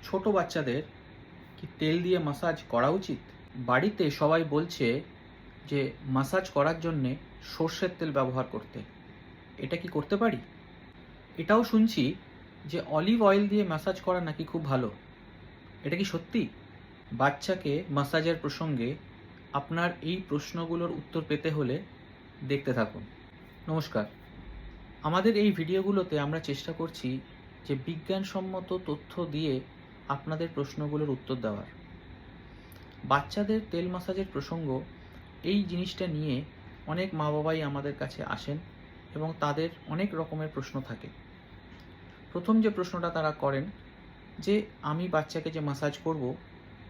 ছোট বাচ্চাদের কি তেল দিয়ে মাসাজ করা উচিত? বাড়িতে সবাই বলছে যে মাসাজ করার জন্যে সর্ষের তেল ব্যবহার করতে। এটা কি করতে পারি? এটাও শুনছি যে অলিভ অয়েল দিয়ে ম্যাসাজ করা নাকি খুব ভালো। এটা কি সত্যি? বাচ্চাকে মাসাজের প্রসঙ্গে আপনার এই প্রশ্নগুলোর উত্তর পেতে হলে দেখতে থাকুন। নমস্কার। আমাদের এই ভিডিওগুলোতে আমরা চেষ্টা করছি যে বিজ্ঞানসম্মত তথ্য দিয়ে আপনাদের প্রশ্নগুলোর উত্তর দেওয়ার। বাচ্চাদের তেল মাসাজের প্রসঙ্গ এই জিনিসটা নিয়ে অনেক মা বাবাই আমাদের কাছে আসেন এবং তাদের অনেক রকমের প্রশ্ন থাকে। প্রথম যে প্রশ্নটা তারা করেন যে আমি বাচ্চাকে যে মাসাজ করব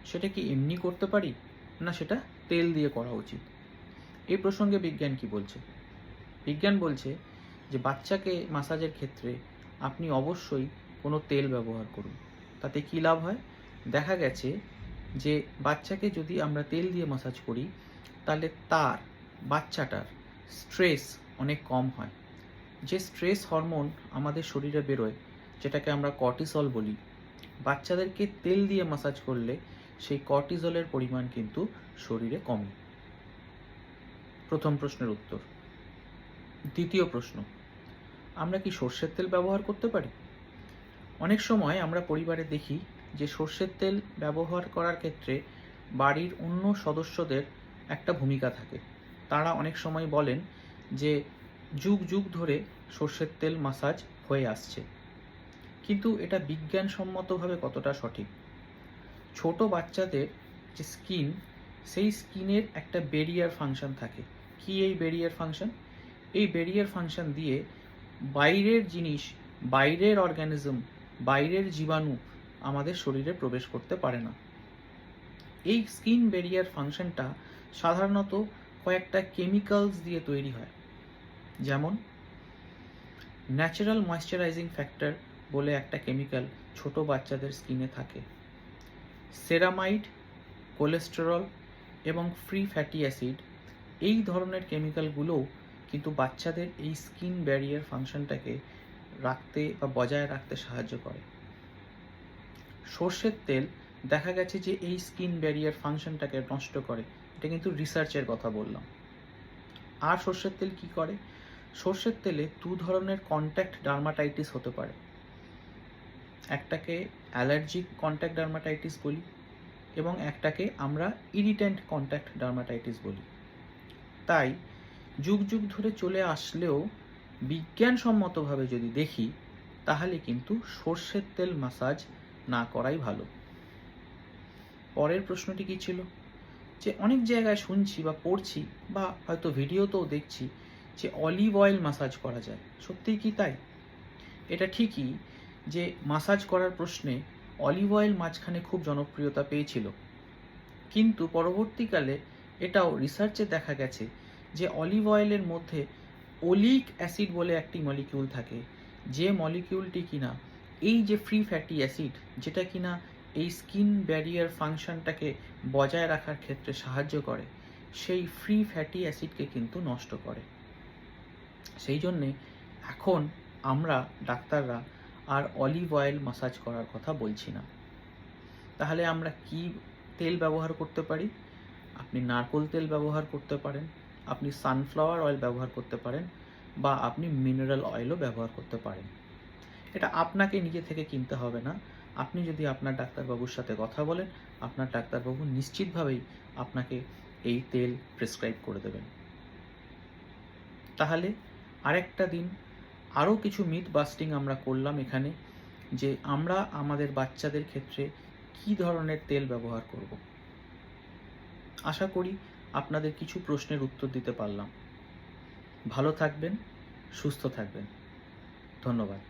সেটা কি এমনি করতে পারি, না সেটা তেল দিয়ে করা উচিত? এই প্রসঙ্গে বিজ্ঞান কি বলছে? বিজ্ঞান বলছে যে বাচ্চাকে মাসাজের ক্ষেত্রে আপনি অবশ্যই কোনো তেল ব্যবহার করুন। তাতে কী লাভ হয়? দেখা গেছে যে বাচ্চাকে যদি আমরা তেল দিয়ে মাসাজ করি তাহলে বাচ্চাটার স্ট্রেস অনেক কম হয়। যে স্ট্রেস হরমোন আমাদের শরীরে বেরোয়, যেটাকে আমরা কর্টিসল বলি, বাচ্চাদেরকে তেল দিয়ে মাসাজ করলে সেই কর্টিসলের পরিমাণ কিন্তু শরীরে কমে। প্রথম প্রশ্নের উত্তর। দ্বিতীয় প্রশ্ন, আমরা কি সর্ষের তেল ব্যবহার করতে পারি? অনেক সময় আমরা পরিবারে দেখি যে সর্ষের তেল ব্যবহার করার ক্ষেত্রে বাড়ির অন্য সদস্যদের একটা ভূমিকা থাকে। তারা অনেক সময় বলেন যে যুগ যুগ ধরে সর্ষের তেল মাসাজ হয়ে আসছে, কিন্তু এটা বিজ্ঞানসম্মতভাবে কতটা সঠিক? ছোট বাচ্চাদের যে স্কিন, সেই স্কিনের একটা ব্যারিয়ার ফাংশন থাকে। কি এই ব্যারিয়ার ফাংশন? এই ব্যারিয়ার ফাংশন দিয়ে বাইরের জিনিস, বাইরের অর্গানিজম, বাইরের জীবাণু আমাদের শরীরে প্রবেশ করতে পারে না। এই স্কিন ব্যারিয়ার ফাংশনটা সাধারণত কয়েকটা কেমিক্যালস দিয়ে তৈরি হয়। যেমন ন্যাচারাল ময়েশ্চারাইজিং ফ্যাক্টর বলে একটা কেমিক্যাল ছোট বাচ্চাদের স্কিনে থাকে। সেরামাইড, কোলেস্টেরল এবং ফ্রি ফ্যাটি অ্যাসিড, এই ধরনের কেমিক্যালগুলোও কিন্তু বাচ্চাদের এই স্কিন ব্যারিয়ার ফাংশনটাকে রাখতে বা বজায় রাখতে সাহায্য করে। সর্ষের তেল দেখা গেছে যে এই স্কিন ব্যারিয়ার ফাংশনটাকে নষ্ট করে। এটা কিন্তু রিসার্চের কথা বললাম। আর সর্ষের তেল কি করে? সর্ষের তেলে দু ধরনের কন্ট্যাক্ট ডার্মাটাইটিস হতে পারে। একটাকে অ্যালার্জিক কন্ট্যাক্ট ডার্মাটাইটিস বলি এবং একটাকে আমরা ইরিটেন্ট কন্ট্যাক্ট ডার্মাটাইটিস বলি। তাই যুগ যুগ ধরে চলে আসলেও বিজ্ঞানসম্মতভাবে যদি দেখি তাহলে কিন্তু সর্ষের তেল মাসাজ না করাই ভালো। পরের প্রশ্নটি কি ছিল? যে অনেক জায়গায় শুনছি বা পড়ছি বা হয়তো ভিডিওতেও দেখছি যে অলিভ অয়েল মাসাজ করা যায়। সত্যিই কি তাই? এটা ঠিকই যে মাসাজ করার প্রশ্নে অলিভ অয়েল মাঝখানে খুব জনপ্রিয়তা পেয়েছিল, কিন্তু পরবর্তীকালে এটাও রিসার্চে দেখা গেছে যে অলিভ অয়েলের মধ্যে ওলিক অ্যাসিড বলে একটি মলিকিউল থাকে, যে মলিকিউলটি কিনা এই যে ফ্রি ফ্যাটি অ্যাসিড, যেটা কিনা এই স্কিন ব্যারিয়ার ফাংশনটাকে বজায় রাখার ক্ষেত্রে সাহায্য করে, সেই ফ্রি ফ্যাটি অ্যাসিডকে কিন্তু নষ্ট করে। সেই জন্যে এখন আমরা ডাক্তাররা আর অলিভ অয়েল মাসাজ করার কথা বলছি না। তাহলে আমরা কি তেল ব্যবহার করতে পারি? আপনি নারকেল তেল ব্যবহার করতে পারেন, আপনি সানফ্লাওয়ার অয়েল ব্যবহার করতে পারেন, বা আপনি মিনারেল অয়েলও ব্যবহার করতে পারেন। এটা আপনাকে নিজে থেকে কিনতে হবে না। আপনি যদি আপনার ডাক্তারবাবুর সাথে কথা বলেন, আপনার ডাক্তারবাবু নিশ্চিতভাবেই আপনাকে এই তেল প্রেসক্রাইব করে দেবেন। তাহলে আরেকটা দিন আরও কিছু মিথ বাস্টিং আমরা করলাম এখানে, যে আমরা আমাদের বাচ্চাদের ক্ষেত্রে কী ধরনের তেল ব্যবহার করব। আশা করি আপনাদের কিছু প্রশ্নের উত্তর দিতে পারলাম। ভালো থাকবেন, সুস্থ থাকবেন। ধন্যবাদ।